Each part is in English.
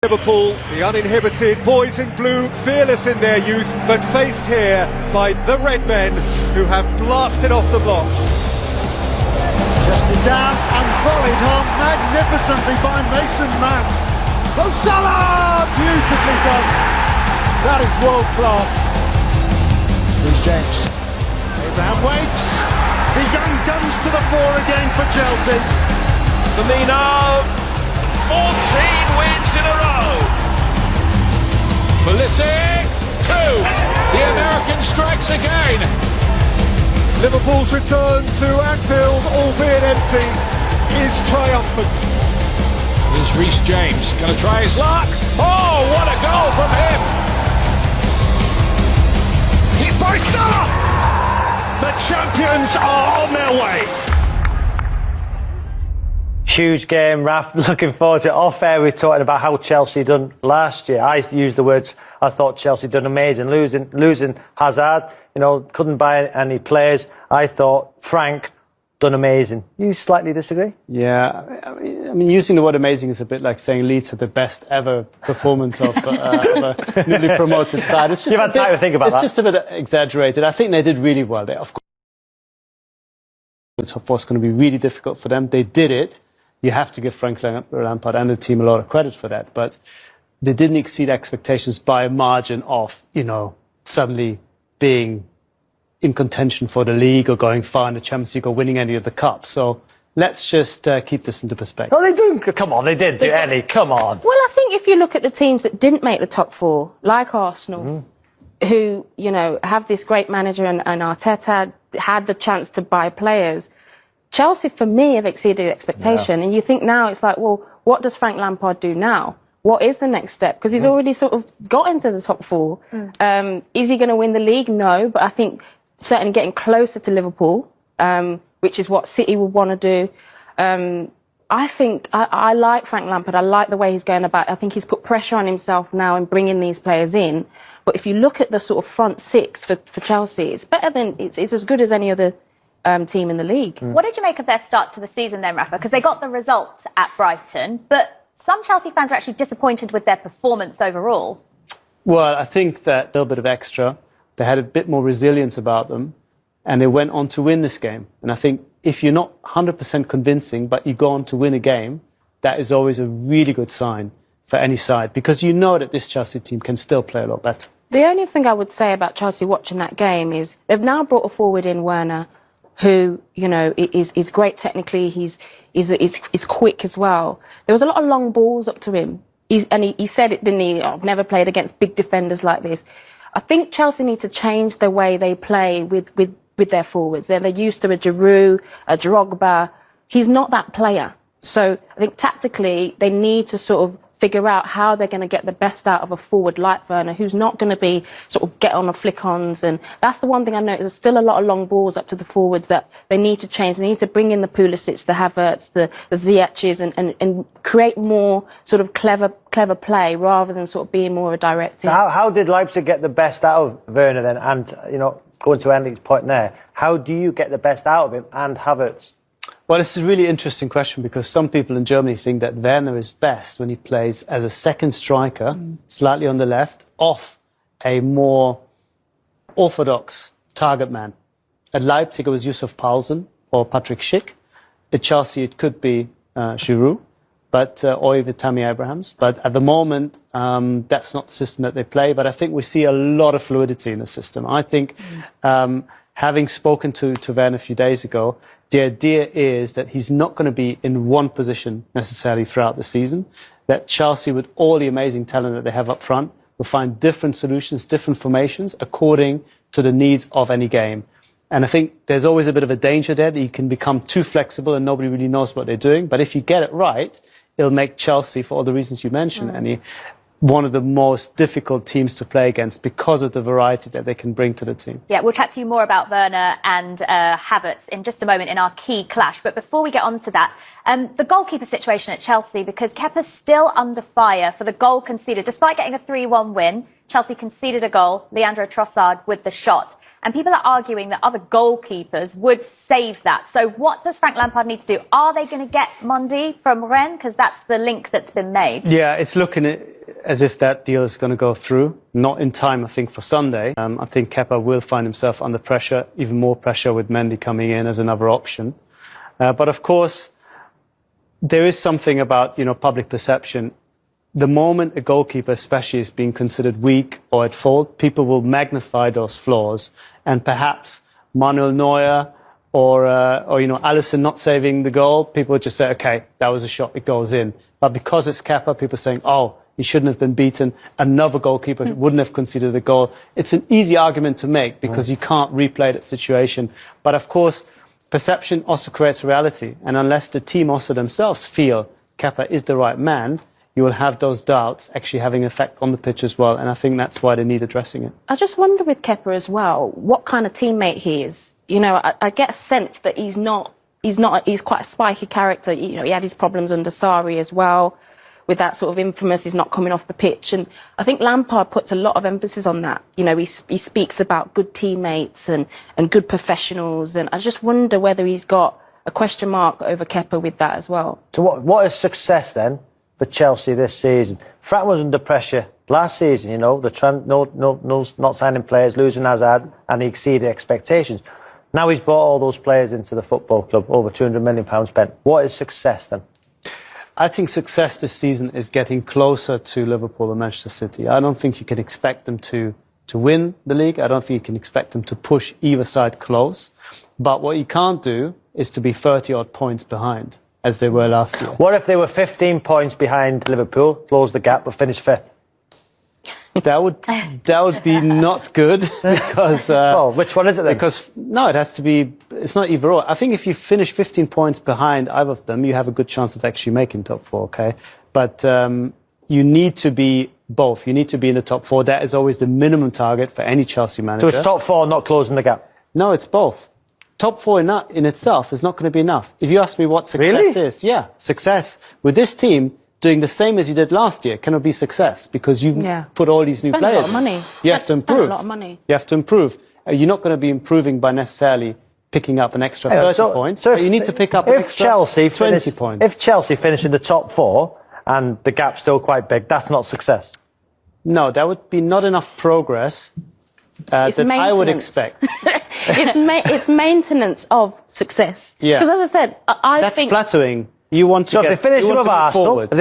Liverpool, the uninhibited boys in blue, fearless in their youth, but faced here by the red men who have blasted off the blocks. Chested down and volleyed home magnificently by Mason Mount. Mo Salah! Beautifully done. That is world class. Here's James. Abraham waits. The young guns to the fore again for Chelsea. Firmino, 14 wins in a row. Politic, 2. The American strikes again. Liverpool's return to Anfield, albeit empty, is triumphant. There's Reece James, going to try his luck. Oh, what a goal from him. Hit by Salah! The champions are on their way. Huge game, Raf. Looking forward to it. Off air, we were talking about how Chelsea done last year. I used the words, I thought Chelsea done amazing. Losing Hazard, couldn't buy any players. I thought Frank done amazing. You slightly disagree? Yeah, I mean, using the word amazing is a bit like saying Leeds had the best ever performance of a newly promoted side. It's just You've had time to think about that. It's just a bit exaggerated. I think they did really well. Of course, the top four is going to be really difficult for them. They did it. You have to give Frank Lampard and the team a lot of credit for that. But they didn't exceed expectations by a margin of, suddenly being in contention for the league or going far in the Champions League or winning any of the cups. So let's just keep this into perspective. Oh, they do. Come on, they did do any. Come on. Well, I think if you look at the teams that didn't make the top four, like Arsenal, who, have this great manager and Arteta had the chance to buy players, Chelsea, for me, have exceeded expectation. Yeah. And you think now it's like, well, what does Frank Lampard do now? What is the next step? Because he's already sort of got into the top four. Is he going to win the league? No. But I think certainly getting closer to Liverpool, which is what City would want to do. I think I like Frank Lampard. I like the way he's going about it. I think he's put pressure on himself now in bringing these players in. But if you look at the sort of front six for Chelsea, it's better than it's as good as any other team in the league. What did you make of their start to the season then, Rafa? Because they got the result at Brighton, but some Chelsea fans are actually disappointed with their performance overall. Well, I think that a little bit of extra. They had a bit more resilience about them, and they went on to win this game. And I think if you're not 100% convincing, but you go on to win a game, that is always a really good sign for any side, because you know that this Chelsea team can still play a lot better. The only thing I would say about Chelsea watching that game is they've now brought a forward in, Werner, who, is great technically. He's quick as well. There was a lot of long balls up to him. He said it, didn't he? I've never played against big defenders like this. I think Chelsea need to change the way they play with their forwards. They're used to a Giroud, a Drogba. He's not that player. So I think tactically they need to sort of figure out how they're going to get the best out of a forward like Werner, who's not going to be sort of get on a flick-ons. And that's the one thing I noticed. There's still a lot of long balls up to the forwards that they need to change. They need to bring in the Pulisic, the Havertz, the Ziyech's and create more sort of clever play rather than sort of being more a direct team. So how did Leipzig get the best out of Werner then? And, going to Andy's point there, how do you get the best out of him and Havertz? Well, this is a really interesting question, because some people in Germany think that Werner is best when he plays as a second striker, slightly on the left, off a more orthodox target man. At Leipzig, it was Yusuf Paulsen or Patrick Schick. At Chelsea, it could be Giroud, or even Tammy Abrahams. But at the moment, that's not the system that they play. But I think we see a lot of fluidity in the system. I think, having spoken to Werner a few days ago, the idea is that he's not going to be in one position necessarily throughout the season, that Chelsea, with all the amazing talent that they have up front, will find different solutions, different formations according to the needs of any game. And I think there's always a bit of a danger there that you can become too flexible and nobody really knows what they're doing. But if you get it right, it'll make Chelsea, for all the reasons you mentioned, Annie, one of the most difficult teams to play against because of the variety that they can bring to the team. Yeah, we'll chat to you more about Werner and Havertz in just a moment in our key clash. But before we get on to that, the goalkeeper situation at Chelsea, because Kepa's still under fire for the goal conceded. Despite getting a 3-1 win, Chelsea conceded a goal, Leandro Trossard with the shot. And people are arguing that other goalkeepers would save that. So what does Frank Lampard need to do? Are they going to get Mendy from Rennes? Because that's the link that's been made. Yeah, it's looking as if that deal is going to go through. Not in time, I think, for Sunday. I think Kepa will find himself under pressure, even more pressure with Mendy coming in as another option. But of course, there is something about, public perception. The moment a goalkeeper especially is being considered weak or at fault, people will magnify those flaws, and perhaps Manuel Neuer or Alisson not saving the goal, people would just say, okay, that was a shot, it goes in. But because it's Kepa, people are saying, oh, he shouldn't have been beaten, another goalkeeper wouldn't have conceded a goal. It's an easy argument to make because you can't replay that situation. But of course, perception also creates reality, and unless the team also themselves feel Kepa is the right man, you will have those doubts actually having an effect on the pitch as well, and I think that's why they need addressing it. I just wonder with Kepa as well, what kind of teammate he is. I get a sense that he's quite a spiky character. He had his problems under Sarri as well, with that sort of infamous, he's not coming off the pitch. And I think Lampard puts a lot of emphasis on that. He speaks about good teammates and good professionals. And I just wonder whether he's got a question mark over Kepa with that as well. So what is success then for Chelsea this season? Frank was under pressure last season, not signing players, losing Hazard, and he exceeded expectations. Now he's brought all those players into the football club, over £200 million spent. What is success then? I think success this season is getting closer to Liverpool and Manchester City. I don't think you can expect them to win the league. I don't think you can expect them to push either side close. But what you can't do is to be 30-odd points behind, as they were last year. What if they were 15 points behind Liverpool, close the gap, but finished fifth? That would be not good because. Which one is it then? Because no, it has to be. It's not either or. I think if you finish 15 points behind either of them, you have a good chance of actually making top four. Okay, but you need to be both. You need to be in the top four. That is always the minimum target for any Chelsea manager. So it's top four, not closing the gap. No, it's both. Top four in itself is not going to be enough. If you ask me what success is, success with this team. Doing the same as you did last year cannot be success because you've put all these new players. A lot of money. You have to improve. A lot of money. You have to improve. You're not going to be improving by necessarily picking up an extra 30 points. So you need to pick up an extra 20 points. If Chelsea finish in the top four and the gap's still quite big, that's not success. No, that would be not enough progress that I would expect. It's maintenance of success. Yeah. Because as I said, I think that's plateauing. You want to so if they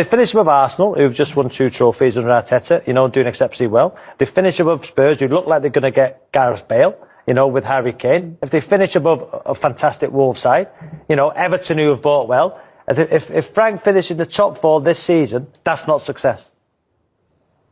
finish above Arsenal, who've just won 2 trophies under Arteta, doing exceptionally well. If they finish above Spurs, who look like they're going to get Gareth Bale, with Harry Kane. If they finish above a fantastic Wolves side, Everton, who have bought well. If Frank finishes in the top four this season, that's not success.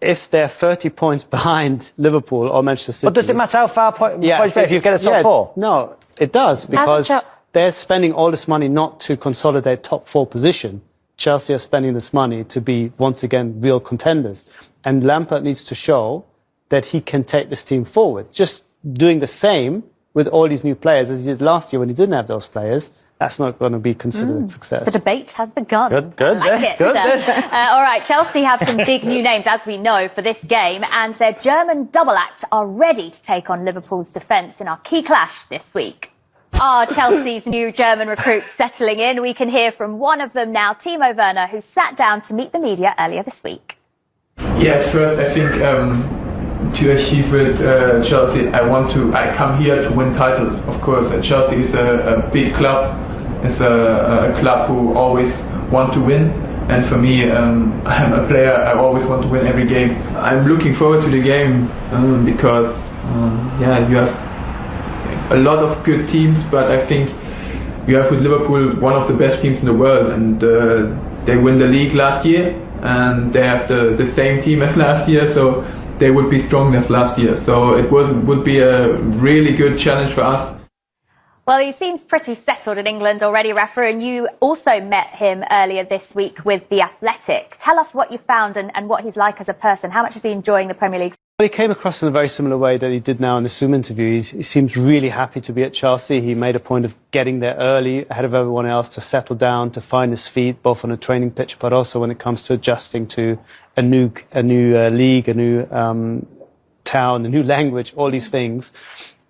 If they're 30 points behind Liverpool or Manchester City. But does it matter how far points if you get a top four? No, it does, because they're spending all this money not to consolidate top four position. Chelsea are spending this money to be, once again, real contenders. And Lampard needs to show that he can take this team forward. Just doing the same with all these new players as he did last year when he didn't have those players, that's not going to be considered a success. The debate has begun. Good. I like it. All right, Chelsea have some big new names, as we know, for this game, and their German double act are ready to take on Liverpool's defence in our key clash this week. Are Chelsea's new German recruits settling in? We can hear from one of them now, Timo Werner, who sat down to meet the media earlier this week. Yeah, first I think to achieve with Chelsea, I come here to win titles. Of course, Chelsea is a big club. It's a club who always want to win. And for me, I'm a player, I always want to win every game. I'm looking forward to the game because, you have a lot of good teams, but I think you have with Liverpool one of the best teams in the world, and they win the league last year, and they have the same team as last year, so they would be strong as last year. So it would be a really good challenge for us. Well, he seems pretty settled in England already, Rafa, and you also met him earlier this week with The Athletic. Tell us what you found and what he's like as a person. How much is he enjoying the Premier League? Well, he came across in a very similar way that he did now in the Zoom interview. He seems really happy to be at Chelsea. He made a point of getting there early, ahead of everyone else, to settle down, to find his feet, both on a training pitch, but also when it comes to adjusting to a new league, a new town, a new language, all these things.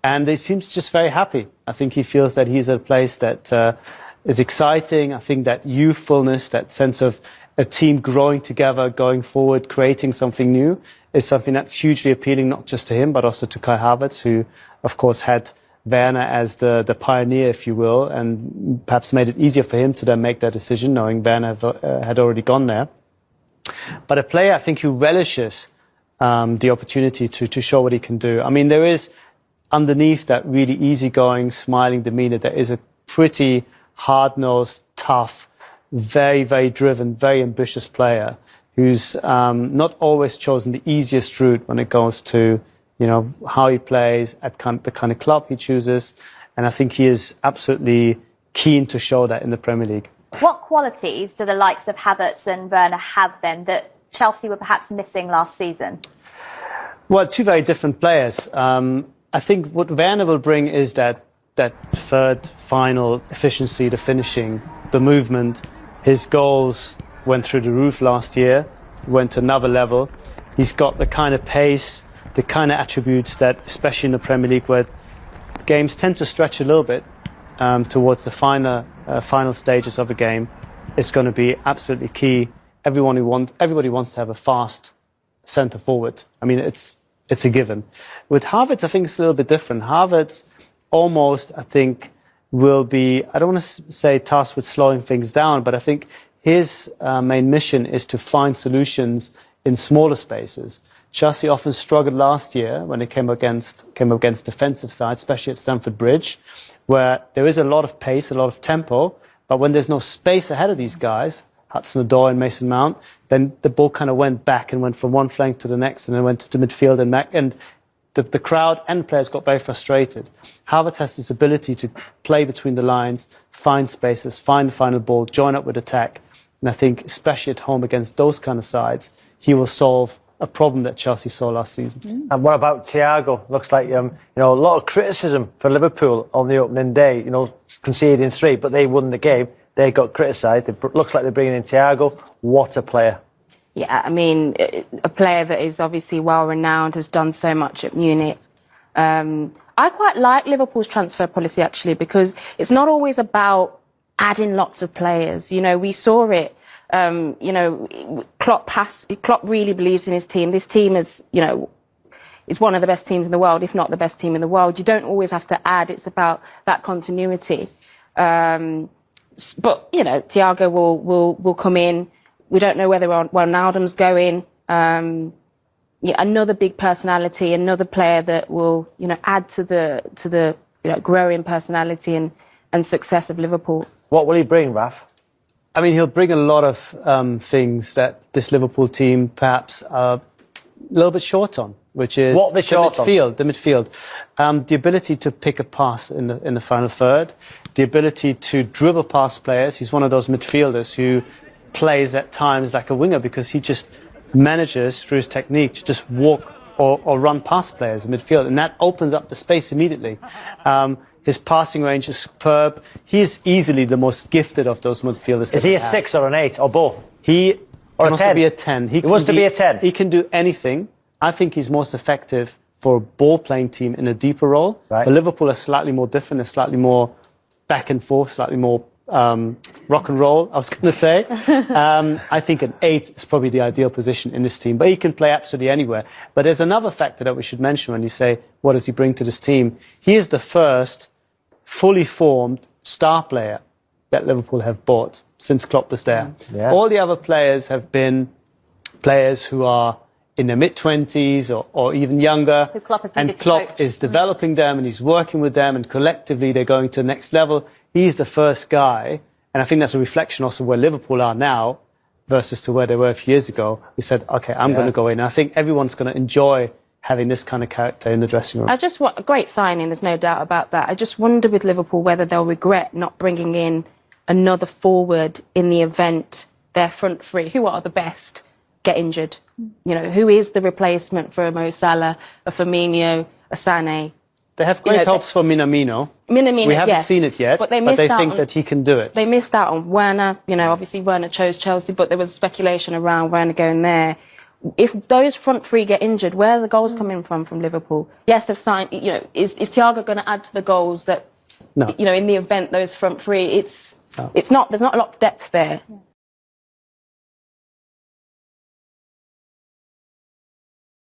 And he seems just very happy. I think he feels that he's at a place that is exciting. I think that youthfulness, that sense of a team growing together, going forward, creating something new is something that's hugely appealing, not just to him, but also to Kai Havertz, who, of course, had Werner as the pioneer, if you will, and perhaps made it easier for him to then make that decision, knowing Werner had already gone there. But a player, I think, who relishes the opportunity to show what he can do. I mean, there is, underneath that really easygoing, smiling demeanour, there is a pretty hard-nosed, tough, very, very driven, very ambitious player who's not always chosen the easiest route when it goes to, you know, how he plays, the kind of club he chooses. And I think he is absolutely keen to show that in the Premier League. What qualities do the likes of Havertz and Werner have then that Chelsea were perhaps missing last season? Well, two very different players. I think what Werner will bring is that third, final efficiency, the finishing, the movement. His goals went through the roof last year, went to another level. He's got the kind of pace, the kind of attributes that, especially in the Premier League, where games tend to stretch a little bit towards the final stages of a game, is going to be absolutely key. Everybody wants to have a fast centre forward. I mean, it's a given. With Havertz, I think it's a little bit different. Havertz almost, I think, will be, I don't want to say tasked with slowing things down, but I think his main mission is to find solutions in smaller spaces. Chelsea often struggled last year when it came up against defensive sides, especially at Stamford Bridge, where there is a lot of pace, a lot of tempo, but when there's no space ahead of these guys, Hudson-Odoi and Mason Mount, then the ball kind of went back and went from one flank to the next and then went to the midfield and back. And the crowd and players got very frustrated. Havertz has this ability to play between the lines, find spaces, find the final ball, join up with attack. And I think, especially at home against those kind of sides, he will solve a problem that Chelsea saw last season. And what about Thiago? Looks like a lot of criticism for Liverpool on the opening day. Conceding 3, but they won the game. They got criticised. It looks like they're bringing in Thiago. What a player! Yeah, I mean, a player that is obviously well-renowned, has done so much at Munich. I quite like Liverpool's transfer policy, actually, because it's not always about adding lots of players. We saw it. Klopp really believes in his team. This team is one of the best teams in the world, if not the best team in the world. You don't always have to add. It's about that continuity. But Thiago will come in. We don't know whether Wijnaldum's going. Another big personality, another player that will add to the growing personality and success of Liverpool. What will he bring, Raf? I mean, he'll bring a lot of things that this Liverpool team perhaps are a little bit short on, which is the midfield. The ability to pick a pass in the final third, the ability to dribble past players. He's one of those midfielders who plays at times like a winger because he just manages through his technique to just walk or run past players in midfield, and that opens up the space immediately. His passing range is superb. He's easily the most gifted of those midfielders. Is he a 6 or an 8 or both? He wants to be a 10. He wants to be a 10. He can do anything. I think he's most effective for a ball-playing team in a deeper role. Right. But Liverpool are slightly more different. They're slightly more back and forth, slightly more rock and roll, I was going to say. I think an 8 is probably the ideal position in this team, but he can play absolutely anywhere. But there's another factor that we should mention when you say, what does he bring to this team? He is the first fully formed star player that Liverpool have bought since Klopp was there. Yeah. All the other players have been players who are in their mid-20s or even younger. And Klopp is developing them and he's working with them, and collectively they're going to the next level. He's the first guy, and I think that's a reflection also of where Liverpool are now versus to where they were a few years ago. We said, OK, I'm going to go in. And I think everyone's going to enjoy having this kind of character in the dressing room. I just want a great signing, there's no doubt about that. I just wonder with Liverpool whether they'll regret not bringing in another forward in the event their front three, who are the best, get injured. Who is the replacement for a Mo Salah, a Firmino, a Sané? They have great hopes for Minamino. We haven't seen it yet, but they think that he can do it. They missed out on Werner. Obviously Werner chose Chelsea, but there was speculation around Werner going there. If those front three get injured, where are the goals coming from Liverpool? Yes, they've signed. Is Thiago going to add to the goals that? No. In the event those front three, it's not. There's not a lot of depth there.